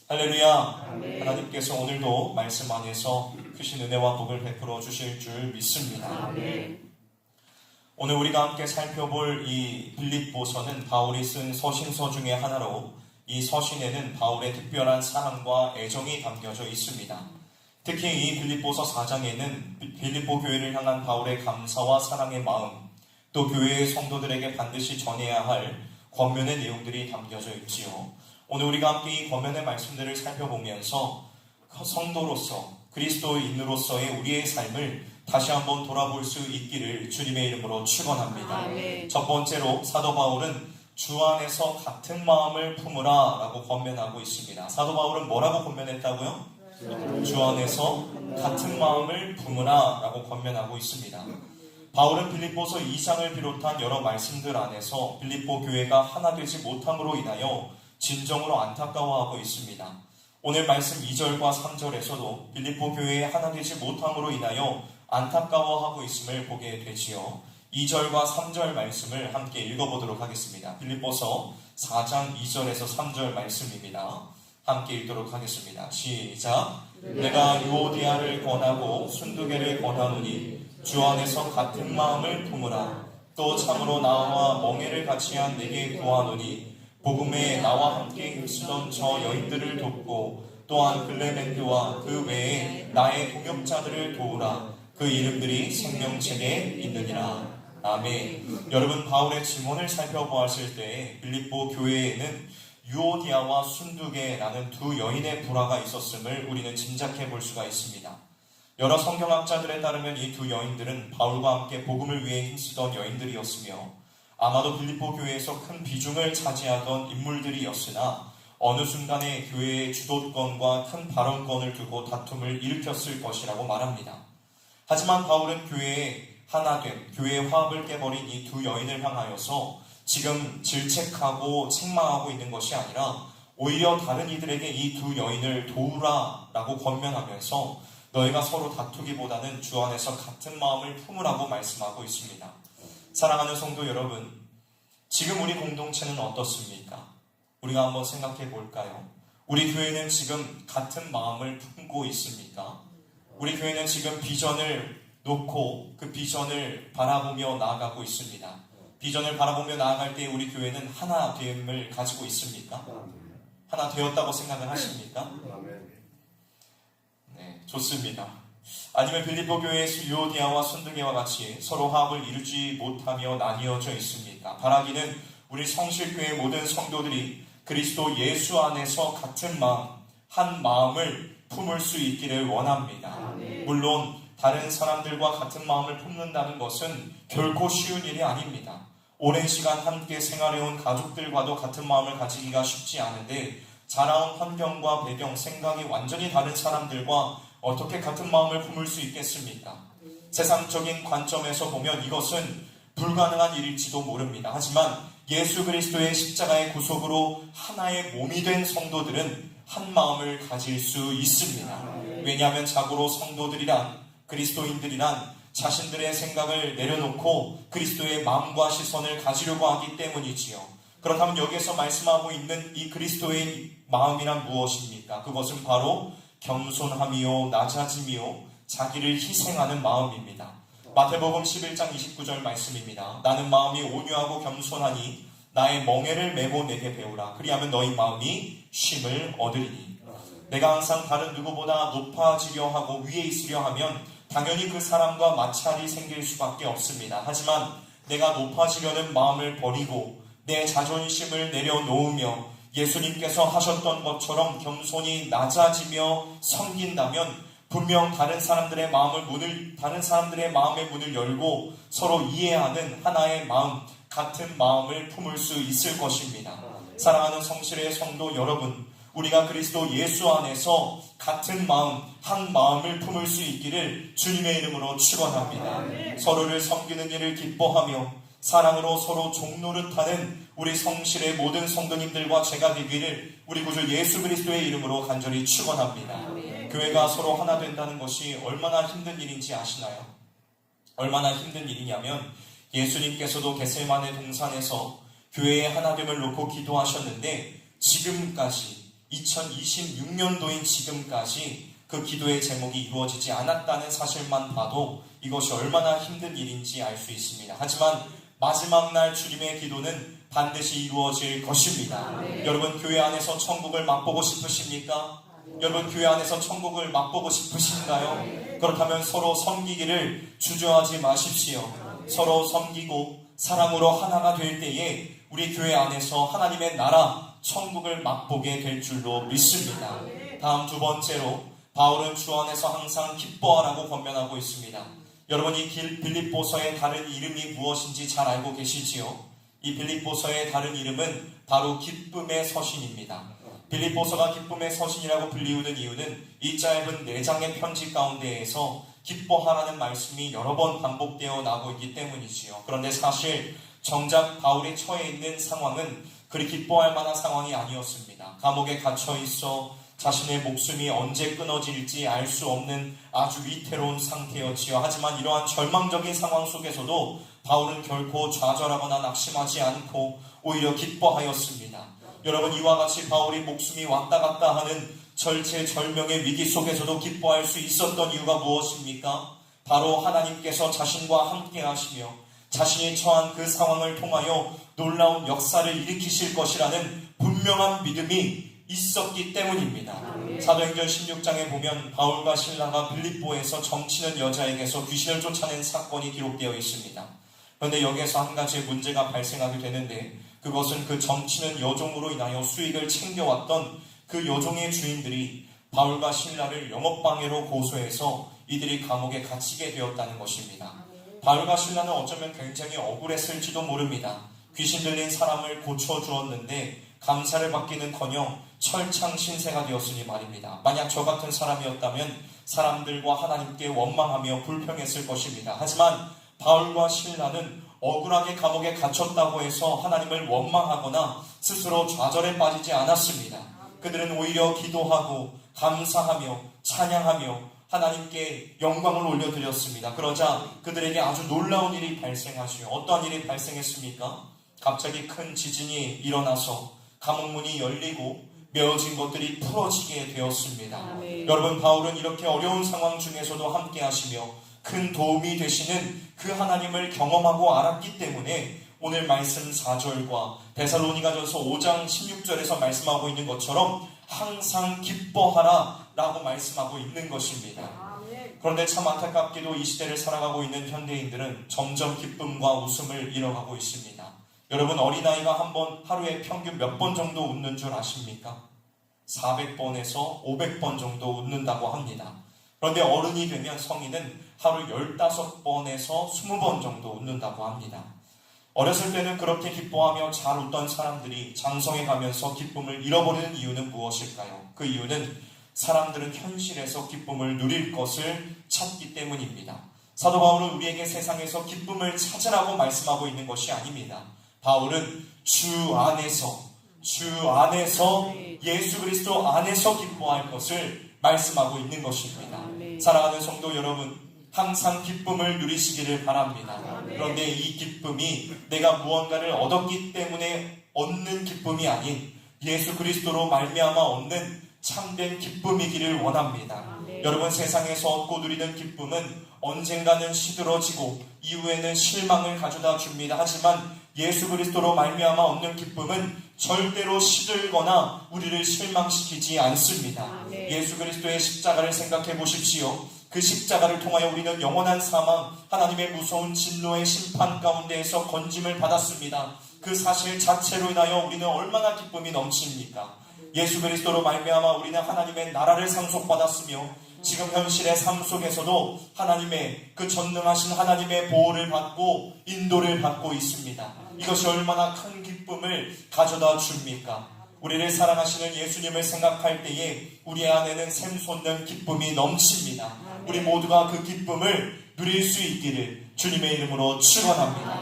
할렐루야. 아멘. 하나님께서 오늘도 말씀 안에서 크신 은혜와 복을 베풀어 주실 줄 믿습니다. 아멘. 오늘 우리가 함께 살펴볼 이 빌립보서는 바울이 쓴 서신서 중에 하나로 이 서신에는 바울의 특별한 사랑과 애정이 담겨져 있습니다. 특히 이 빌립보서 4장에는 빌립보 교회를 향한 바울의 감사와 사랑의 마음, 또 교회의 성도들에게 반드시 전해야 할 권면의 내용들이 담겨져 있지요. 오늘 우리가 함께 이 권면의 말씀들을 살펴보면서 성도로서 그리스도인으로서의 우리의 삶을 다시 한번 돌아볼 수 있기를 주님의 이름으로 축원합니다. 아멘. 첫 번째로 사도 바울은 주 안에서 같은 마음을 품으라 라고 권면하고 있습니다. 사도 바울은 뭐라고 권면했다고요? 주 안에서 같은 마음을 품으라 라고 권면하고 있습니다. 바울은 빌립보서 2장을 비롯한 여러 말씀들 안에서 빌립보 교회가 하나 되지 못함으로 인하여 진정으로 안타까워하고 있습니다. 오늘 말씀 2절과 3절에서도 빌립보 교회에 하나 되지 못함으로 인하여 안타까워하고 있음을 보게 되지요. 2절과 3절 말씀을 함께 읽어보도록 하겠습니다. 빌립보서 4장 2절에서 3절 말씀입니다. 함께 읽도록 하겠습니다. 시작. 내가 유오디아를 권하고 순두개를 권하노니 주 안에서 같은 마음을 품으라. 또 참으로 나와 멍에를 같이 한 내게 구하노니 복음에 나와 함께 힘쓰던 저 여인들을 돕고 또한 클레멘트와 그 외에 나의 동역자들을 도우라. 그 이름들이 생명책에 있느니라. 아멘. 여러분, 바울의 증언을 살펴보았을 때 빌립보 교회에는 유오디아와 순두개라는 두 여인의 불화가 있었음을 우리는 짐작해 볼 수가 있습니다. 여러 성경학자들에 따르면 이 두 여인들은 바울과 함께 복음을 위해 힘쓰던 여인들이었으며 아마도 빌립보 교회에서 큰 비중을 차지하던 인물들이었으나 어느 순간에 교회의 주도권과 큰 발언권을 두고 다툼을 일으켰을 것이라고 말합니다. 하지만 바울은 교회의 하나됨, 교회의 화합을 깨버린 이 두 여인을 향하여서 지금 질책하고 책망하고 있는 것이 아니라 오히려 다른 이들에게 이 두 여인을 도우라 라고 권면하면서 너희가 서로 다투기보다는 주 안에서 같은 마음을 품으라고 말씀하고 있습니다. 사랑하는 성도 여러분, 지금 우리 공동체는 어떻습니까? 우리가 한번 생각해 볼까요? 우리 교회는 지금 같은 마음을 품고 있습니까? 우리 교회는 지금 비전을 놓고 그 비전을 바라보며 나아가고 있습니다. 비전을 바라보며 나아갈 때 우리 교회는 하나됨을 가지고 있습니까? 하나 되었다고 생각을 하십니까? 네, 좋습니다. 아니면 빌립보 교회의 유오디아와 순두개와 같이 서로 화합을 이루지 못하며 나뉘어져 있습니까? 바라기는 우리 성실교회 모든 성도들이 그리스도 예수 안에서 같은 마음, 한 마음을 품을 수 있기를 원합니다. 물론 다른 사람들과 같은 마음을 품는다는 것은 결코 쉬운 일이 아닙니다. 오랜 시간 함께 생활해온 가족들과도 같은 마음을 가지기가 쉽지 않은데 자라온 환경과 배경, 생각이 완전히 다른 사람들과 어떻게 같은 마음을 품을 수 있겠습니까? 세상적인 관점에서 보면 이것은 불가능한 일일지도 모릅니다. 하지만 예수 그리스도의 십자가의 구속으로 하나의 몸이 된 성도들은 한 마음을 가질 수 있습니다. 왜냐하면 자고로 성도들이란, 그리스도인들이란 자신들의 생각을 내려놓고 그리스도의 마음과 시선을 가지려고 하기 때문이지요. 그렇다면 여기에서 말씀하고 있는 이 그리스도의 마음이란 무엇입니까? 그것은 바로 겸손함이요 낮아짐이요 자기를 희생하는 마음입니다. 마태복음 11장 29절 말씀입니다. 나는 마음이 온유하고 겸손하니 나의 멍에를 메고 내게 배우라. 그리하면 너희 마음이 쉼을 얻으리니. 내가 항상 다른 누구보다 높아지려 하고 위에 있으려 하면 당연히 그 사람과 마찰이 생길 수밖에 없습니다. 하지만 내가 높아지려는 마음을 버리고 내 자존심을 내려놓으며 예수님께서 하셨던 것처럼 겸손히 낮아지며 섬긴다면 분명 다른 사람들의 마음의 문을 열고 서로 이해하는 하나의 마음, 같은 마음을 품을 수 있을 것입니다. 사랑하는 성실의 성도 여러분, 우리가 그리스도 예수 안에서 같은 마음, 한 마음을 품을 수 있기를 주님의 이름으로 축원합니다. 서로를 섬기는 일을 기뻐하며 사랑으로 서로 종노릇하는 우리 성실의 모든 성도님들과 제가 되기를 우리 구주 예수 그리스도의 이름으로 간절히 축원합니다. 교회가 서로 하나 된다는 것이 얼마나 힘든 일인지 아시나요? 얼마나 힘든 일이냐면 예수님께서도 겟세마네 동산에서 교회의 하나됨을 놓고 기도하셨는데 지금까지 2026년도인 지금까지 그 기도의 제목이 이루어지지 않았다는 사실만 봐도 이것이 얼마나 힘든 일인지 알 수 있습니다. 하지만 마지막 날 주님의 기도는 반드시 이루어질 것입니다. 여러분, 교회 안에서 천국을 맛보고 싶으십니까? 여러분, 교회 안에서 천국을 맛보고 싶으신가요? 그렇다면 서로 섬기기를 주저하지 마십시오. 서로 섬기고 사랑으로 하나가 될 때에 우리 교회 안에서 하나님의 나라 천국을 맛보게 될 줄로 믿습니다. 다음 두 번째로, 바울은 주 안에서 항상 기뻐하라고 권면하고 있습니다. 여러분, 이 빌립보서의 다른 이름이 무엇인지 잘 알고 계시지요? 이 빌립보서의 다른 이름은 바로 기쁨의 서신입니다. 빌립보서가 기쁨의 서신이라고 불리우는 이유는 이 짧은 4장의 편지 가운데에서 기뻐하라는 말씀이 여러 번 반복되어 나오고 있기 때문이지요. 그런데 사실 정작 바울이 처해 있는 상황은 그리 기뻐할 만한 상황이 아니었습니다. 감옥에 갇혀 있어 자신의 목숨이 언제 끊어질지 알 수 없는 아주 위태로운 상태였지요. 하지만 이러한 절망적인 상황 속에서도 바울은 결코 좌절하거나 낙심하지 않고 오히려 기뻐하였습니다. 여러분, 이와 같이 바울이 목숨이 왔다 갔다 하는 절체절명의 위기 속에서도 기뻐할 수 있었던 이유가 무엇입니까? 바로 하나님께서 자신과 함께 하시며 자신이 처한 그 상황을 통하여 놀라운 역사를 일으키실 것이라는 분명한 믿음이 있었기 때문입니다. 사도행전 16장에 보면 바울과 실라가 빌립보에서 점치는 여자에게서 귀신을 쫓아낸 사건이 기록되어 있습니다. 그런데 여기에서 한 가지 문제가 발생하게 되는데, 그것은 그 점치는 여종으로 인하여 수익을 챙겨왔던 그 여종의 주인들이 바울과 실라를 영업방해로 고소해서 이들이 감옥에 갇히게 되었다는 것입니다. 바울과 실라는 어쩌면 굉장히 억울했을지도 모릅니다. 귀신 들린 사람을 고쳐주었는데 감사를 받기는커녕 철창 신세가 되었으니 말입니다. 만약 저 같은 사람이었다면 사람들과 하나님께 원망하며 불평했을 것입니다. 하지만 바울과 실라는 억울하게 감옥에 갇혔다고 해서 하나님을 원망하거나 스스로 좌절에 빠지지 않았습니다. 그들은 오히려 기도하고 감사하며 찬양하며 하나님께 영광을 올려드렸습니다. 그러자 그들에게 아주 놀라운 일이 발생하시오. 어떠한 일이 발생했습니까? 갑자기 큰 지진이 일어나서 감옥문이 열리고 메어진 것들이 풀어지게 되었습니다. 여러분, 바울은 이렇게 어려운 상황 중에서도 함께 하시며 큰 도움이 되시는 그 하나님을 경험하고 알았기 때문에 오늘 말씀 4절과 데살로니가전서 5장 16절에서 말씀하고 있는 것처럼 항상 기뻐하라 라고 말씀하고 있는 것입니다. 그런데 참 안타깝게도 이 시대를 살아가고 있는 현대인들은 점점 기쁨과 웃음을 잃어가고 있습니다. 여러분, 어린아이가 한번 하루에 평균 몇 번 정도 웃는 줄 아십니까? 400번에서 500번 정도 웃는다고 합니다. 그런데 어른이 되면 성인은 하루 15번에서 20번 정도 웃는다고 합니다. 어렸을 때는 그렇게 기뻐하며 잘 웃던 사람들이 장성해 가면서 기쁨을 잃어버리는 이유는 무엇일까요? 그 이유는 사람들은 현실에서 기쁨을 누릴 것을 찾기 때문입니다. 사도 바울은 우리에게 세상에서 기쁨을 찾으라고 말씀하고 있는 것이 아닙니다. 바울은 주 안에서 예수 그리스도 안에서 기뻐할 것을 말씀하고 있는 것입니다. 사랑하는 성도 여러분, 항상 기쁨을 누리시기를 바랍니다. 그런데 이 기쁨이 내가 무언가를 얻었기 때문에 얻는 기쁨이 아닌 예수 그리스도로 말미암아 얻는 참된 기쁨이기를 원합니다. 여러분, 세상에서 얻고 누리는 기쁨은 언젠가는 시들어지고 이후에는 실망을 가져다 줍니다. 하지만 예수 그리스도로 말미암아 얻는 기쁨은 절대로 시들거나 우리를 실망시키지 않습니다. 예수 그리스도의 십자가를 생각해 보십시오. 그 십자가를 통하여 우리는 영원한 사망, 하나님의 무서운 진노의 심판 가운데에서 건짐을 받았습니다. 그 사실 자체로 인하여 우리는 얼마나 기쁨이 넘칩니까? 예수 그리스도로 말미암아 우리는 하나님의 나라를 상속받았으며 지금 현실의 삶 속에서도 하나님의 그 전능하신 하나님의 보호를 받고 인도를 받고 있습니다. 이것이 얼마나 큰 기쁨을 가져다 줍니까? 우리를 사랑하시는 예수님을 생각할 때에 우리 안에는 샘솟는 기쁨이 넘칩니다. 우리 모두가 그 기쁨을 누릴 수 있기를 주님의 이름으로 축원합니다.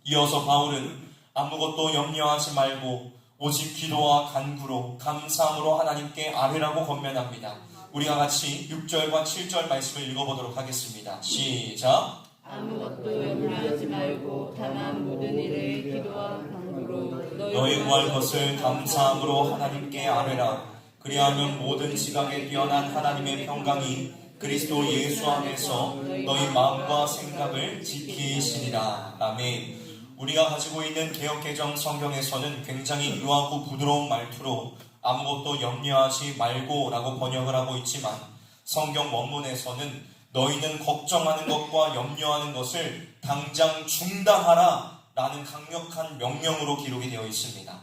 이어서 바울은 아무것도 염려하지 말고 오직 기도와 간구로 감사함으로 하나님께 아뢰라고 권면합니다. 우리가 같이 6절과 7절 말씀을 읽어보도록 하겠습니다. 시작! 아무것도 염려하지 말고 다만 모든 일에 기도와 간구로 너희 구할 것을 감사함으로 하나님께 아뢰라. 그리하면 모든 지각에 뛰어난 하나님의 평강이 그리스도 예수 안에서 너희 마음과 생각을 지키시니라. 아멘. 우리가 가지고 있는 개역개정 성경에서는 굉장히 유하고 부드러운 말투로 아무것도 염려하지 말고 라고 번역을 하고 있지만, 성경 원문에서는 너희는 걱정하는 것과 염려하는 것을 당장 중단하라 라는 강력한 명령으로 기록이 되어 있습니다.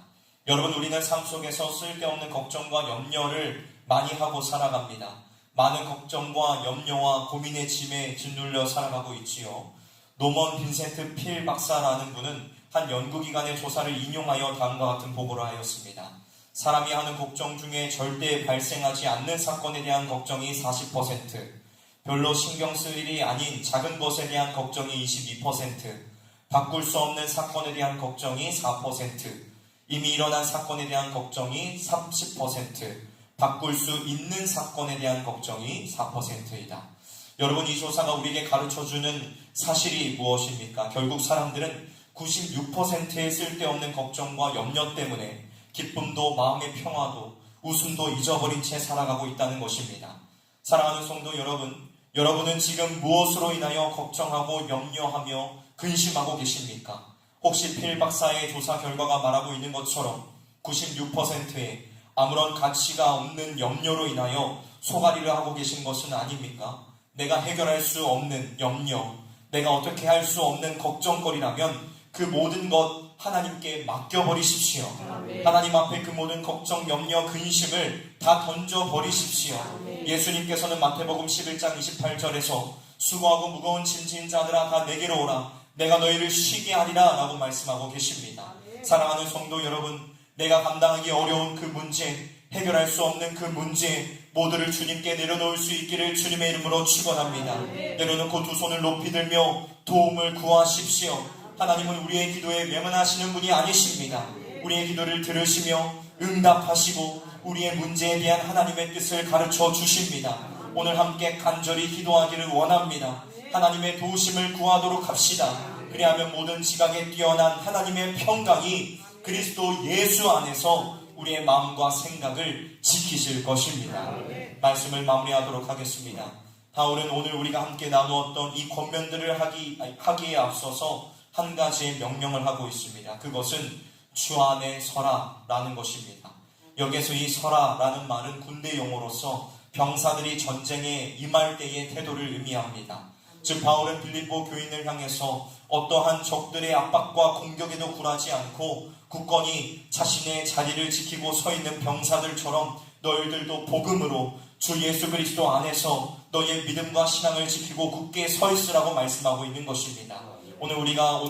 여러분, 우리는 삶 속에서 쓸데없는 걱정과 염려를 많이 하고 살아갑니다. 많은 걱정과 염려와 고민의 짐에 짓눌려 살아가고 있지요. 노먼 빈센트 필 박사라는 분은 한 연구기관의 조사를 인용하여 다음과 같은 보고를 하였습니다. 사람이 하는 걱정 중에 절대 발생하지 않는 사건에 대한 걱정이 40%, 별로 신경 쓸 일이 아닌 작은 것에 대한 걱정이 22%, 바꿀 수 없는 사건에 대한 걱정이 4%, 이미 일어난 사건에 대한 걱정이 30%, 바꿀 수 있는 사건에 대한 걱정이 4%이다. 여러분, 이 조사가 우리에게 가르쳐주는 사실이 무엇입니까? 결국 사람들은 96%의 쓸데없는 걱정과 염려 때문에 기쁨도 마음의 평화도 웃음도 잊어버린 채 살아가고 있다는 것입니다. 사랑하는 성도 여러분, 여러분은 지금 무엇으로 인하여 걱정하고 염려하며 근심하고 계십니까? 혹시 필 박사의 조사 결과가 말하고 있는 것처럼 96%의 아무런 가치가 없는 염려로 인하여 소가리를 하고 계신 것은 아닙니까? 내가 해결할 수 없는 염려, 내가 어떻게 할 수 없는 걱정거리라면 그 모든 것 하나님께 맡겨버리십시오. 하나님 앞에 그 모든 걱정, 염려, 근심을 다 던져버리십시오. 예수님께서는 마태복음 11장 28절에서 수고하고 무거운 짐진 자들아 다 내게로 오라, 내가 너희를 쉬게 하리라 라고 말씀하고 계십니다. 사랑하는 성도 여러분, 내가 감당하기 어려운 그 문제, 해결할 수 없는 그 문제 모두를 주님께 내려놓을 수 있기를 주님의 이름으로 축원합니다. 내려놓고 두 손을 높이 들며 도움을 구하십시오. 하나님은 우리의 기도에 외면하시는 분이 아니십니다. 우리의 기도를 들으시며 응답하시고 우리의 문제에 대한 하나님의 뜻을 가르쳐 주십니다. 오늘 함께 간절히 기도하기를 원합니다. 하나님의 도우심을 구하도록 합시다. 그리하면 모든 지각에 뛰어난 하나님의 평강이 그리스도 예수 안에서 우리의 마음과 생각을 지키실 것입니다. 말씀을 마무리하도록 하겠습니다. 바울은 오늘 우리가 함께 나누었던 이 권면들을 하기에 앞서서 한 가지의 명령을 하고 있습니다. 그것은 주 안에 서라 라는 것입니다. 여기서 이 서라 라는 말은 군대 용어로서 병사들이 전쟁에 임할 때의 태도를 의미합니다. 즉 바울은 빌립보 교인을 향해서 어떠한 적들의 압박과 공격에도 굴하지 않고 굳건히 자신의 자리를 지키고 서 있는 병사들처럼 너희들도 복음으로 주 예수 그리스도 안에서 너희의 믿음과 신앙을 지키고 굳게 서 있으라고 말씀하고 있는 것입니다. 오늘 우리가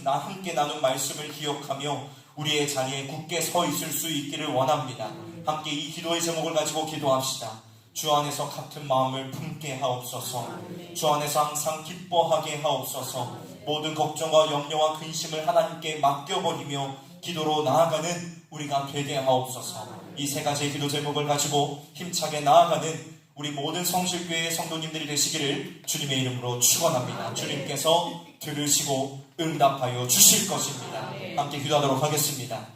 함께 나눈 말씀을 기억하며 우리의 자리에 굳게 서 있을 수 있기를 원합니다. 함께 이 기도의 제목을 가지고 기도합시다. 주 안에서 같은 마음을 품게 하옵소서. 주 안에서 항상 기뻐하게 하옵소서. 모든 걱정과 염려와 근심을 하나님께 맡겨버리며 기도로 나아가는 우리가 되게 하옵소서. 이 세 가지의 기도 제목을 가지고 힘차게 나아가는 우리 모든 성실교회의 성도님들이 되시기를 주님의 이름으로 축원합니다. 주님께서 들으시고 응답하여 주실 것입니다. 함께 기도하도록 하겠습니다.